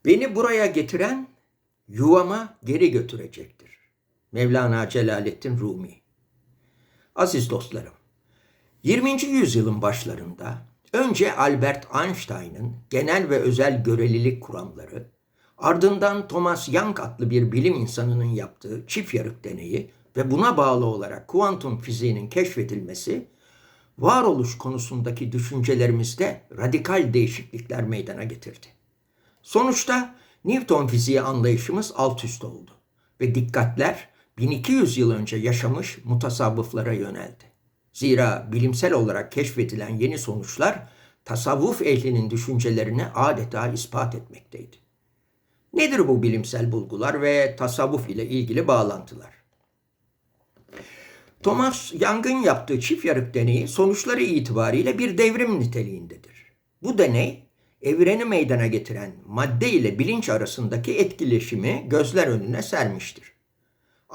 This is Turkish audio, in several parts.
Beni buraya getiren yuvama geri götürecektir. Mevlana Celaleddin Rumi. Aziz dostlarım, 20. yüzyılın başlarında önce Albert Einstein'ın genel ve özel görelilik kuramları, ardından Thomas Young adlı bir bilim insanının yaptığı çift yarık deneyi ve buna bağlı olarak kuantum fiziğinin keşfedilmesi, varoluş konusundaki düşüncelerimizde radikal değişiklikler meydana getirdi. Sonuçta Newton fiziği anlayışımız alt üst oldu ve dikkatler 1200 yıl önce yaşamış mutasavvıflara yöneldi. Zira bilimsel olarak keşfedilen yeni sonuçlar tasavvuf ehlinin düşüncelerini adeta ispat etmekteydi. Nedir bu bilimsel bulgular ve tasavvuf ile ilgili bağlantılar? Thomas Young'ın yaptığı çift yarık deneyi sonuçları itibariyle bir devrim niteliğindedir. Bu deney, evreni meydana getiren madde ile bilinç arasındaki etkileşimi gözler önüne sermiştir.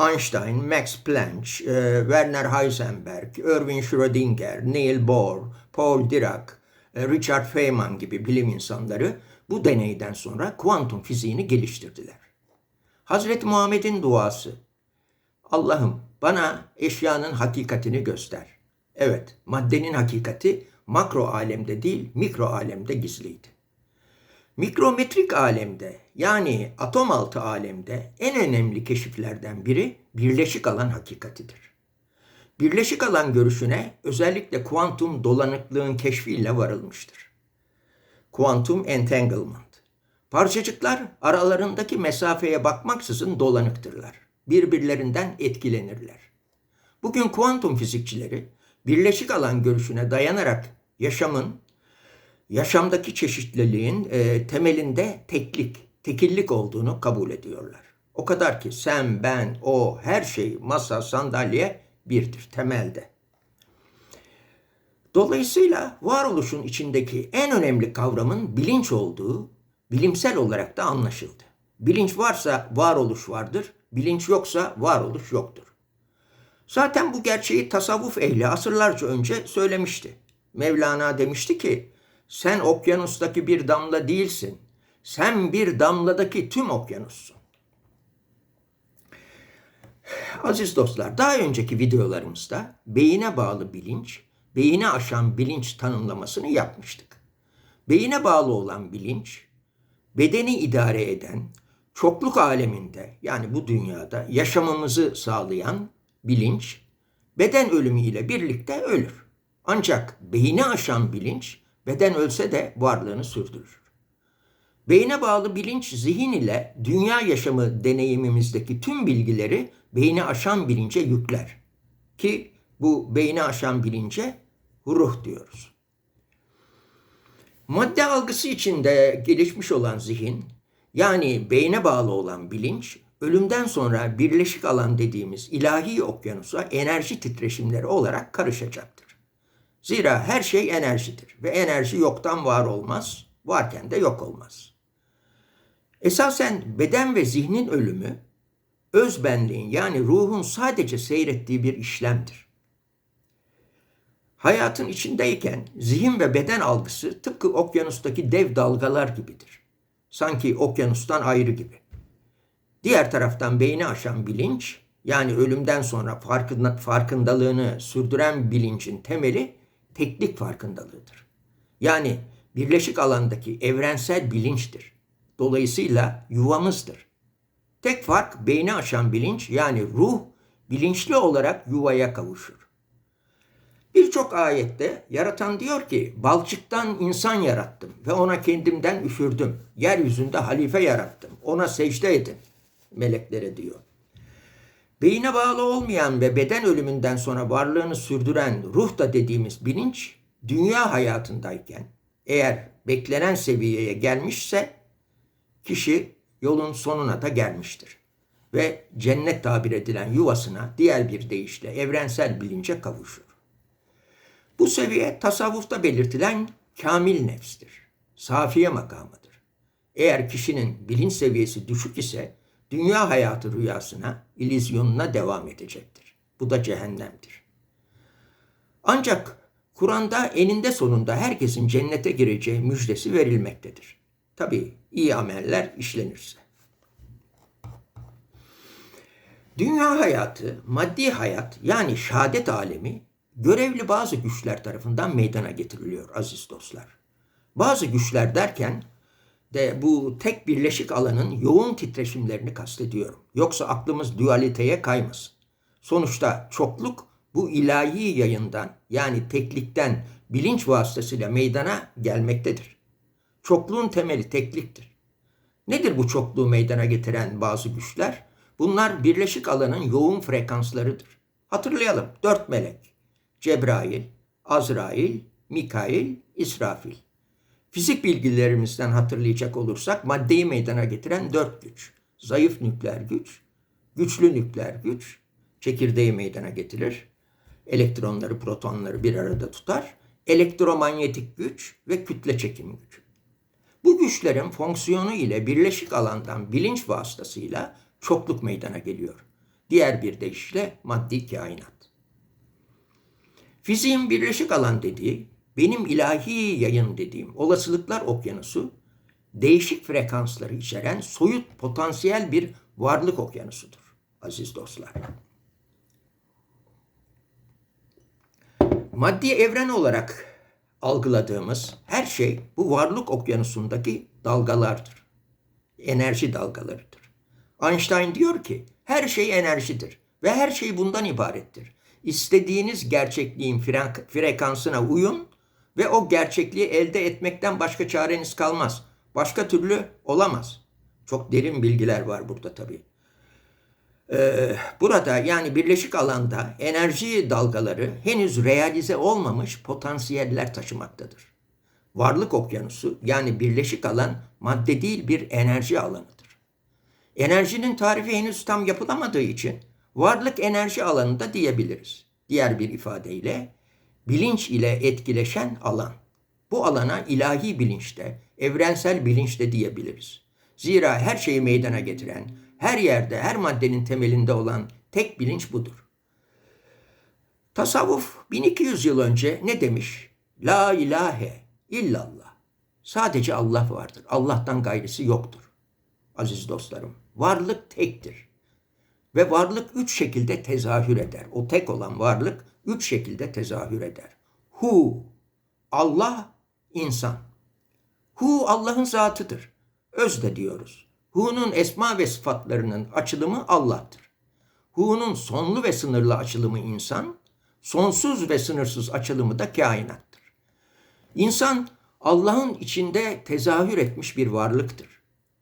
Einstein, Max Planck, Werner Heisenberg, Erwin Schrödinger, Niels Bohr, Paul Dirac, Richard Feynman gibi bilim insanları bu deneyden sonra kuantum fiziğini geliştirdiler. Hazreti Muhammed'in duası, Allah'ım bana eşyanın hakikatini göster. Evet, maddenin hakikati makro alemde değil, mikro alemde gizliydi. Mikrometrik alemde yani atom altı alemde en önemli keşiflerden biri birleşik alan hakikatidir. Birleşik alan görüşüne özellikle kuantum dolanıklığın keşfiyle varılmıştır. Kuantum entanglement. Parçacıklar aralarındaki mesafeye bakmaksızın dolanıktırlar. Birbirlerinden etkilenirler. Bugün kuantum fizikçileri birleşik alan görüşüne dayanarak yaşamdaki çeşitliliğin temelinde tekillik olduğunu kabul ediyorlar. O kadar ki sen, ben, o, her şey, masa, sandalye birdir temelde. Dolayısıyla varoluşun içindeki en önemli kavramın bilinç olduğu bilimsel olarak da anlaşıldı. Bilinç varsa varoluş vardır, bilinç yoksa varoluş yoktur. Zaten bu gerçeği tasavvuf ehli asırlarca önce söylemişti. Mevlana demişti ki, sen okyanustaki bir damla değilsin, sen bir damladaki tüm okyanussun. Aziz dostlar, daha önceki videolarımızda beyine bağlı bilinç, beyine aşan bilinç tanımlamasını yapmıştık. Beyine bağlı olan bilinç, bedeni idare eden, çokluk aleminde yani bu dünyada yaşamamızı sağlayan bilinç, beden ölümüyle birlikte ölür. Ancak beyni aşan bilinç, beden ölse de varlığını sürdürür. Beyne bağlı bilinç zihin ile dünya yaşamı deneyimimizdeki tüm bilgileri beyni aşan bilince yükler. Ki bu beyni aşan bilince ruh diyoruz. Madde algısı içinde gelişmiş olan zihin, yani beyne bağlı olan bilinç, ölümden sonra birleşik alan dediğimiz ilahi okyanusa enerji titreşimleri olarak karışacaktır. Zira her şey enerjidir ve enerji yoktan var olmaz, varken de yok olmaz. Esasen beden ve zihnin ölümü, özbenliğin yani ruhun sadece seyrettiği bir işlemdir. Hayatın içindeyken zihin ve beden algısı tıpkı okyanustaki dev dalgalar gibidir. Sanki okyanustan ayrı gibi. Diğer taraftan beyni aşan bilinç, yani ölümden sonra farkındalığını sürdüren bilincin temeli teklik farkındalığıdır. Yani birleşik alandaki evrensel bilinçtir. Dolayısıyla yuvamızdır. Tek fark beyni aşan bilinç yani ruh bilinçli olarak yuvaya kavuşur. Birçok ayette yaratan diyor ki balçıktan insan yarattım ve ona kendimden üfürdüm. Yeryüzünde halife yarattım. Ona secde edin meleklere diyor. Beyine bağlı olmayan ve beden ölümünden sonra varlığını sürdüren ruh da dediğimiz bilinç dünya hayatındayken eğer beklenen seviyeye gelmişse kişi yolun sonuna da gelmiştir. Ve cennet tabir edilen yuvasına diğer bir deyişle evrensel bilince kavuşur. Bu seviye tasavvufta belirtilen kamil nefstir. Safiye makamıdır. Eğer kişinin bilinç seviyesi düşük ise dünya hayatı rüyasına, illüzyonuna devam edecektir. Bu da cehennemdir. Ancak Kur'an'da eninde sonunda herkesin cennete gireceği müjdesi verilmektedir. Tabii iyi ameller işlenirse. Dünya hayatı, maddi hayat yani şehadet alemi görevli bazı güçler tarafından meydana getiriliyor aziz dostlar. Bazı güçler derken de bu tek birleşik alanın yoğun titreşimlerini kastediyorum. Yoksa aklımız dualiteye kaymasın. Sonuçta çokluk bu ilahi yayından yani teklikten bilinç vasıtasıyla meydana gelmektedir. Çokluğun temeli tekliktir. Nedir bu çokluğu meydana getiren bazı güçler? Bunlar birleşik alanın yoğun frekanslarıdır. Hatırlayalım 4 melek. Cebrail, Azrail, Mikail, İsrafil. Fizik bilgilerimizden hatırlayacak olursak maddeyi meydana getiren 4 güç. Zayıf nükleer güç, güçlü nükleer güç, çekirdeği meydana getirir. Elektronları, protonları bir arada tutar. Elektromanyetik güç ve kütle çekimi gücü. Bu güçlerin fonksiyonu ile birleşik alandan bilinç vasıtasıyla çokluk meydana geliyor. Diğer bir deyişle maddi kainat. Fiziğin birleşik alan dediği, benim ilahi yayın dediğim olasılıklar okyanusu, değişik frekansları içeren soyut potansiyel bir varlık okyanusudur aziz dostlar. Maddi evren olarak algıladığımız her şey bu varlık okyanusundaki dalgalardır. Enerji dalgalarıdır. Einstein diyor ki her şey enerjidir ve her şey bundan ibarettir. İstediğiniz gerçekliğin frekansına uyun ve o gerçekliği elde etmekten başka çareniz kalmaz. Başka türlü olamaz. Çok derin bilgiler var burada tabii. Burada yani birleşik alanda enerji dalgaları henüz realize olmamış potansiyeller taşımaktadır. Varlık okyanusu yani birleşik alan madde değil bir enerji alanıdır. Enerjinin tarifi henüz tam yapılamadığı için varlık enerji alanında diyebiliriz. Diğer bir ifadeyle bilinç ile etkileşen alan. Bu alana ilahi bilinçte, evrensel bilinçte diyebiliriz. Zira her şeyi meydana getiren, her yerde, her maddenin temelinde olan tek bilinç budur. Tasavvuf 1200 yıl önce ne demiş? La ilahe illallah. Sadece Allah vardır. Allah'tan gayrısı yoktur. Aziz dostlarım, varlık tektir. Ve varlık 3 şekilde tezahür eder. O tek olan varlık 3 şekilde tezahür eder. Hu, Allah, insan. Hu Allah'ın zatıdır. Özde diyoruz. Hu'nun esma ve sıfatlarının açılımı Allah'tır. Hu'nun sonlu ve sınırlı açılımı insan, sonsuz ve sınırsız açılımı da kainattır. İnsan Allah'ın içinde tezahür etmiş bir varlıktır.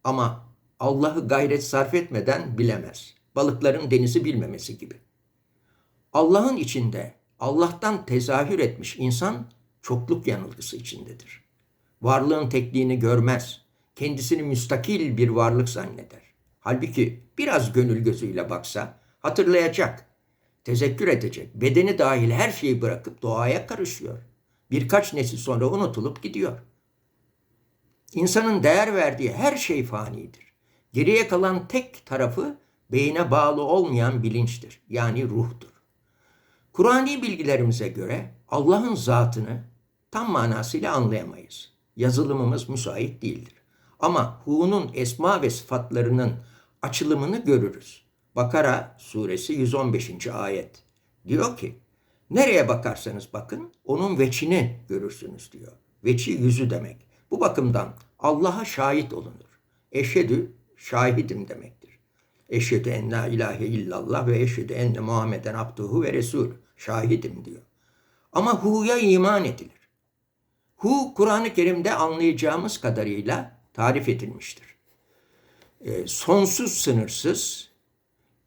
Ama Allah'ı gayret sarf etmeden bilemez. Balıkların denizi bilmemesi gibi. Allah'ın içinde Allah'tan tezahür etmiş insan çokluk yanılgısı içindedir. Varlığın tekliğini görmez. Kendisini müstakil bir varlık zanneder. Halbuki biraz gönül gözüyle baksa hatırlayacak, tezekkür edecek. Bedeni dahil her şeyi bırakıp doğaya karışıyor. Birkaç nesil sonra unutulup gidiyor. İnsanın değer verdiği her şey fanidir. Geriye kalan tek tarafı beyne bağlı olmayan bilinçtir. Yani ruhtur. Kur'ani bilgilerimize göre Allah'ın zatını tam manasıyla anlayamayız. Yazılımımız müsait değildir. Ama Hu'nun esma ve sıfatlarının açılımını görürüz. Bakara suresi 115. ayet. Diyor ki, nereye bakarsanız bakın onun veçini görürsünüz diyor. Veçi yüzü demek. Bu bakımdan Allah'a şahit olunur. Eşhedü şahidim demektir. Eşhedü en la ilahe illallah ve eşhedü enne Muhammeden abduhu ve resul. Şahidim diyor. Ama Hu'ya iman edilir. Hu Kur'an-ı Kerim'de anlayacağımız kadarıyla tarif edilmiştir. Sonsuz sınırsız,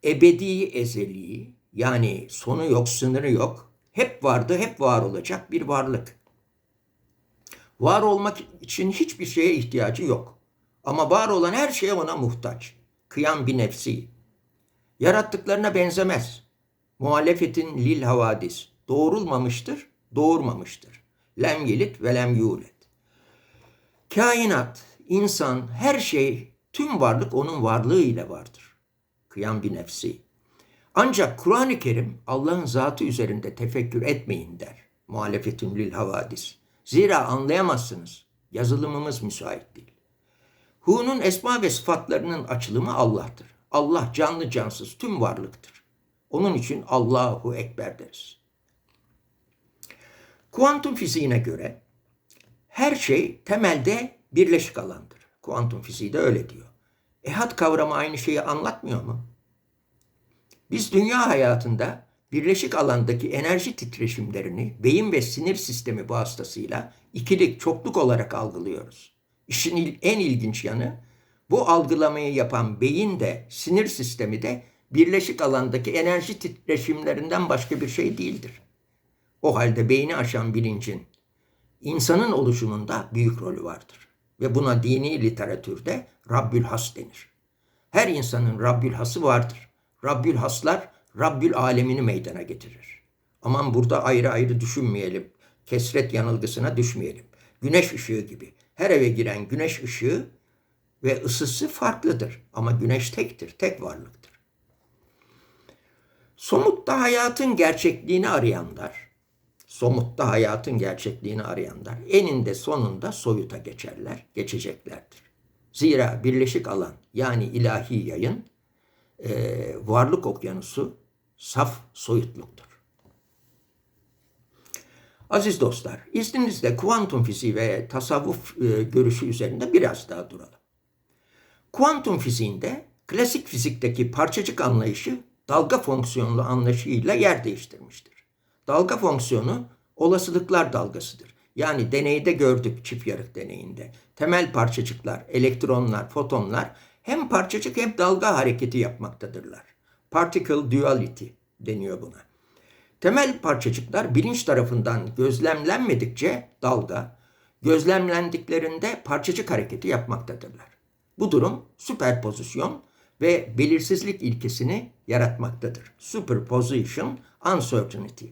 ebedi ezeli yani sonu yok, sınırı yok, hep vardı, hep var olacak bir varlık. Var olmak için hiçbir şeye ihtiyacı yok. Ama var olan her şeye ona muhtaç. Kıyam bir nefsi. Yarattıklarına benzemez. Muhalefetin lil havadis. Doğrulmamıştır, doğurmamıştır. Lem yelit ve lem yulet. Kainat, insan, her şey, tüm varlık onun varlığı ile vardır. Kıyam bir nefsi. Ancak Kur'an-ı Kerim Allah'ın zatı üzerinde tefekkür etmeyin der. Muhalefetün lil havadis. Zira anlayamazsınız. Yazılımımız müsait değil. Hu'nun esma ve sıfatlarının açılımı Allah'tır. Allah canlı cansız tüm varlıktır. Onun için Allahu Ekber deriz. Kuantum fiziğine göre her şey temelde birleşik alandır. Kuantum fiziği de öyle diyor. Ehad kavramı aynı şeyi anlatmıyor mu? Biz dünya hayatında birleşik alandaki enerji titreşimlerini beyin ve sinir sistemi vasıtasıyla ikilik, çokluk olarak algılıyoruz. İşin en ilginç yanı, bu algılamayı yapan beyin de sinir sistemi de birleşik alandaki enerji titreşimlerinden başka bir şey değildir. O halde beyni aşan bilincin insanın oluşumunda büyük rolü vardır. Ve buna dini literatürde Rabbül Has denir. Her insanın Rabbül Has'ı vardır. Rabbül Haslar Rabbül Alemini meydana getirir. Aman burada ayrı ayrı düşünmeyelim. Kesret yanılgısına düşmeyelim. Güneş ışığı gibi. Her eve giren güneş ışığı ve ısısı farklıdır. Ama güneş tektir, tek varlıktır. Somutta hayatın gerçekliğini arayanlar, eninde sonunda soyuta geçeceklerdir. Zira birleşik alan yani ilahi yayın, varlık okyanusu saf soyutluktur. Aziz dostlar, izninizle kuantum fiziği ve tasavvuf görüşü üzerinde biraz daha duralım. Kuantum fiziğinde klasik fizikteki parçacık anlayışı dalga fonksiyonlu anlayışıyla yer değiştirmiştir. Dalga fonksiyonu olasılıklar dalgasıdır. Yani deneyde gördük, çift yarık deneyinde. Temel parçacıklar, elektronlar, fotonlar hem parçacık hem dalga hareketi yapmaktadırlar. Particle duality deniyor buna. Temel parçacıklar bilinç tarafından gözlemlenmedikçe dalga, gözlemlendiklerinde parçacık hareketi yapmaktadırlar. Bu durum süperpozisyon ve belirsizlik ilkesini yaratmaktadır. Superposition, uncertainty.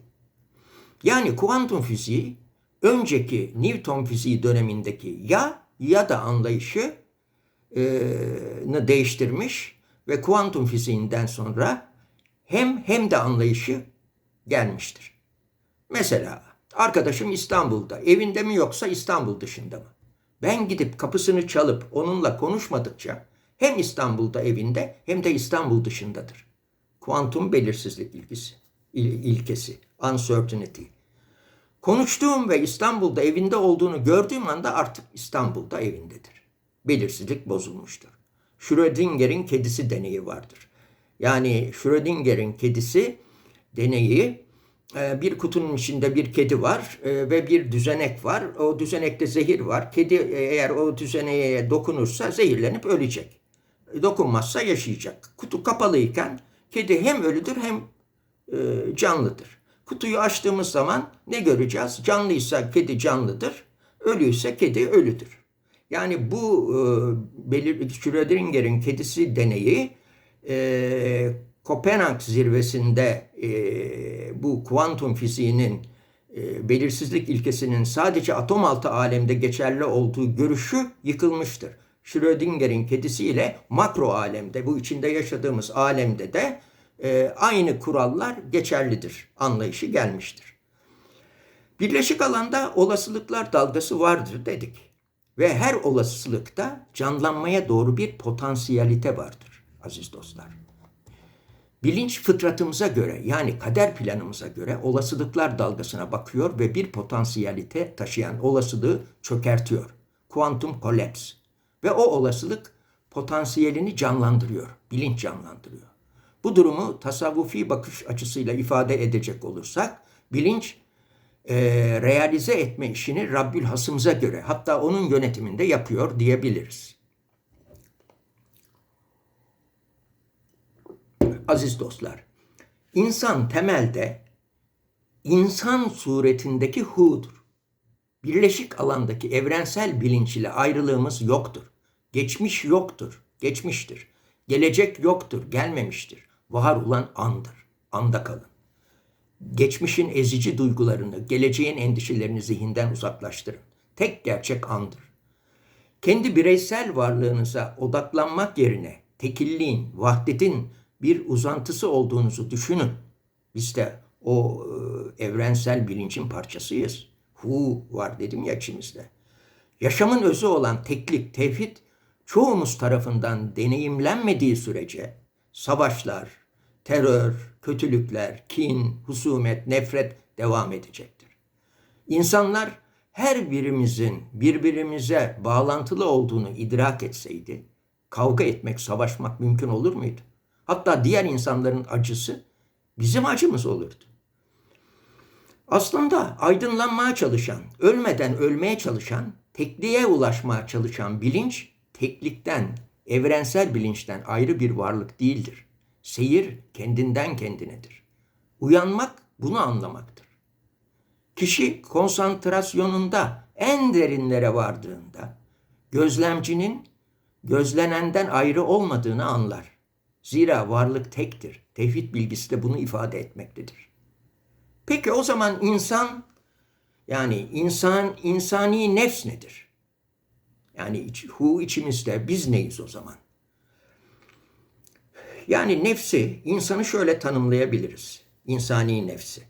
Yani kuantum fiziği önceki Newton fiziği dönemindeki ya da anlayışını değiştirmiş ve kuantum fiziğinden sonra hem de anlayışı gelmiştir. Mesela arkadaşım İstanbul'da, evinde mi yoksa İstanbul dışında mı? Ben gidip kapısını çalıp onunla konuşmadıkça hem İstanbul'da evinde hem de İstanbul dışındadır. Kuantum belirsizlik ilkesi, uncertainty. Konuştuğum ve İstanbul'da evinde olduğunu gördüğüm anda artık İstanbul'da evindedir. Belirsizlik bozulmuştur. Schrödinger'in kedisi deneyi vardır. Yani Schrödinger'in kedisi deneyi, bir kutunun içinde bir kedi var ve bir düzenek var. O düzenekte zehir var. Kedi eğer o düzeneğe dokunursa zehirlenip ölecek. Dokunmazsa yaşayacak. Kutu kapalıyken kedi hem ölüdür hem canlıdır. Kutuyu açtığımız zaman ne göreceğiz? Canlıysa kedi canlıdır, ölüyse kedi ölüdür. Yani bu Schrödinger'in kedisi deneyi Kopenhag zirvesinde bu kuantum fiziğinin belirsizlik ilkesinin sadece atom altı alemde geçerli olduğu görüşü yıkılmıştır. Schrödinger'in kedisiyle makro alemde, bu içinde yaşadığımız alemde de aynı kurallar geçerlidir anlayışı gelmiştir. Birleşik alanda olasılıklar dalgası vardır dedik. Ve her olasılıkta canlanmaya doğru bir potansiyelite vardır aziz dostlar. Bilinç fıtratımıza göre yani kader planımıza göre olasılıklar dalgasına bakıyor ve bir potansiyelite taşıyan olasılığı çökertiyor. Quantum collapse. Ve o olasılık potansiyelini canlandırıyor, bilinç canlandırıyor. Bu durumu tasavvufi bakış açısıyla ifade edecek olursak, bilinç realize etme işini Rabbül Has'ımıza göre, hatta onun yönetiminde yapıyor diyebiliriz. Aziz dostlar, insan temelde insan suretindeki Hu'dur. Birleşik alandaki evrensel bilinç ile ayrılığımız yoktur. Geçmiş yoktur, geçmiştir. Gelecek yoktur, gelmemiştir. Var olan andır, anda kalın. Geçmişin ezici duygularını, geleceğin endişelerini zihinden uzaklaştırın. Tek gerçek andır. Kendi bireysel varlığınıza odaklanmak yerine tekilliğin, vahdetin bir uzantısı olduğunuzu düşünün. Biz de o evrensel bilincin parçasıyız. Hu var dedim ya içimizde. Yaşamın özü olan teklik, tevhid çoğumuz tarafından deneyimlenmediği sürece savaşlar, terör, kötülükler, kin, husumet, nefret devam edecektir. İnsanlar her birimizin birbirimize bağlantılı olduğunu idrak etseydi, kavga etmek, savaşmak mümkün olur muydu? Hatta diğer insanların acısı bizim acımız olurdu. Aslında aydınlanmaya çalışan, ölmeden ölmeye çalışan, tekliğe ulaşmaya çalışan bilinç, teklikten, evrensel bilinçten ayrı bir varlık değildir. Seyir kendinden kendinedir. Uyanmak bunu anlamaktır. Kişi konsantrasyonunda en derinlere vardığında, gözlemcinin gözlenenden ayrı olmadığını anlar. Zira varlık tektir. Tevhid bilgisi de bunu ifade etmektedir. Peki o zaman insan, yani insani nefs nedir? Yani içimizde biz neyiz o zaman? Yani nefsi, insanı şöyle tanımlayabiliriz. İnsani nefsi.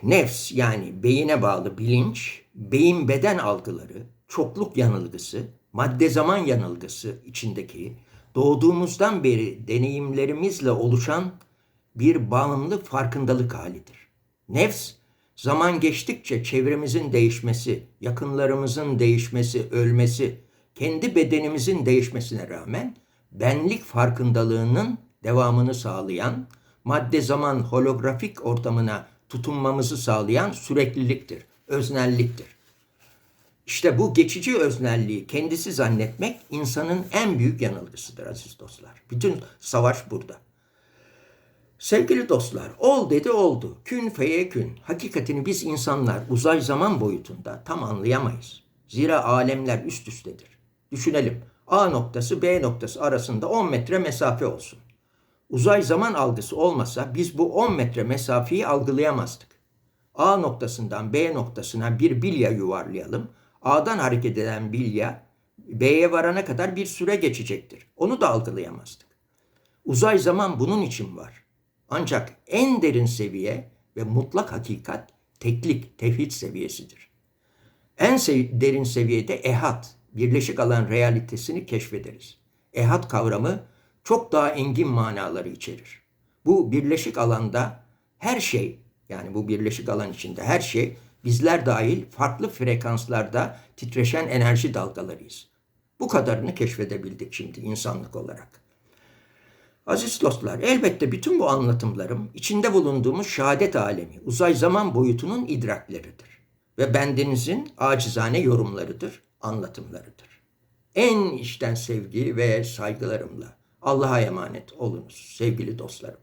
Nefs yani beyine bağlı bilinç, beyin beden algıları, çokluk yanılgısı, madde zaman yanılgısı içindeki doğduğumuzdan beri deneyimlerimizle oluşan bir bağımlı farkındalık halidir. Nefs, zaman geçtikçe çevremizin değişmesi, yakınlarımızın değişmesi, ölmesi, kendi bedenimizin değişmesine rağmen benlik farkındalığının devamını sağlayan, madde zaman holografik ortamına tutunmamızı sağlayan sürekliliktir, öznelliktir. İşte bu geçici öznelliği kendisi zannetmek insanın en büyük yanılgısıdır aziz dostlar. Bütün savaş burada. Sevgili dostlar, ol dedi oldu. Kün feyekün. Hakikatini biz insanlar uzay zaman boyutunda tam anlayamayız. Zira alemler üst üstedir. Düşünelim. A noktası B noktası arasında 10 metre mesafe olsun. Uzay zaman algısı olmasa biz bu 10 metre mesafeyi algılayamazdık. A noktasından B noktasına bir bilya yuvarlayalım. A'dan hareket eden bilya B'ye varana kadar bir süre geçecektir. Onu da algılayamazdık. Uzay zaman bunun için var. Ancak en derin seviye ve mutlak hakikat teklik, tevhid seviyesidir. En derin seviyede ehad, birleşik alan realitesini keşfederiz. Ehad kavramı çok daha engin manaları içerir. Bu birleşik alanda her şey, yani bu birleşik alan içinde her şey, bizler dahil farklı frekanslarda titreşen enerji dalgalarıyız. Bu kadarını keşfedebildik şimdi insanlık olarak. Aziz dostlar, elbette bütün bu anlatımlarım içinde bulunduğumuz şehadet alemi, uzay zaman boyutunun idrakleridir. Ve bendenizin acizane yorumlarıdır, anlatımlarıdır. En içten sevgi ve saygılarımla Allah'a emanet olunuz sevgili dostlarım.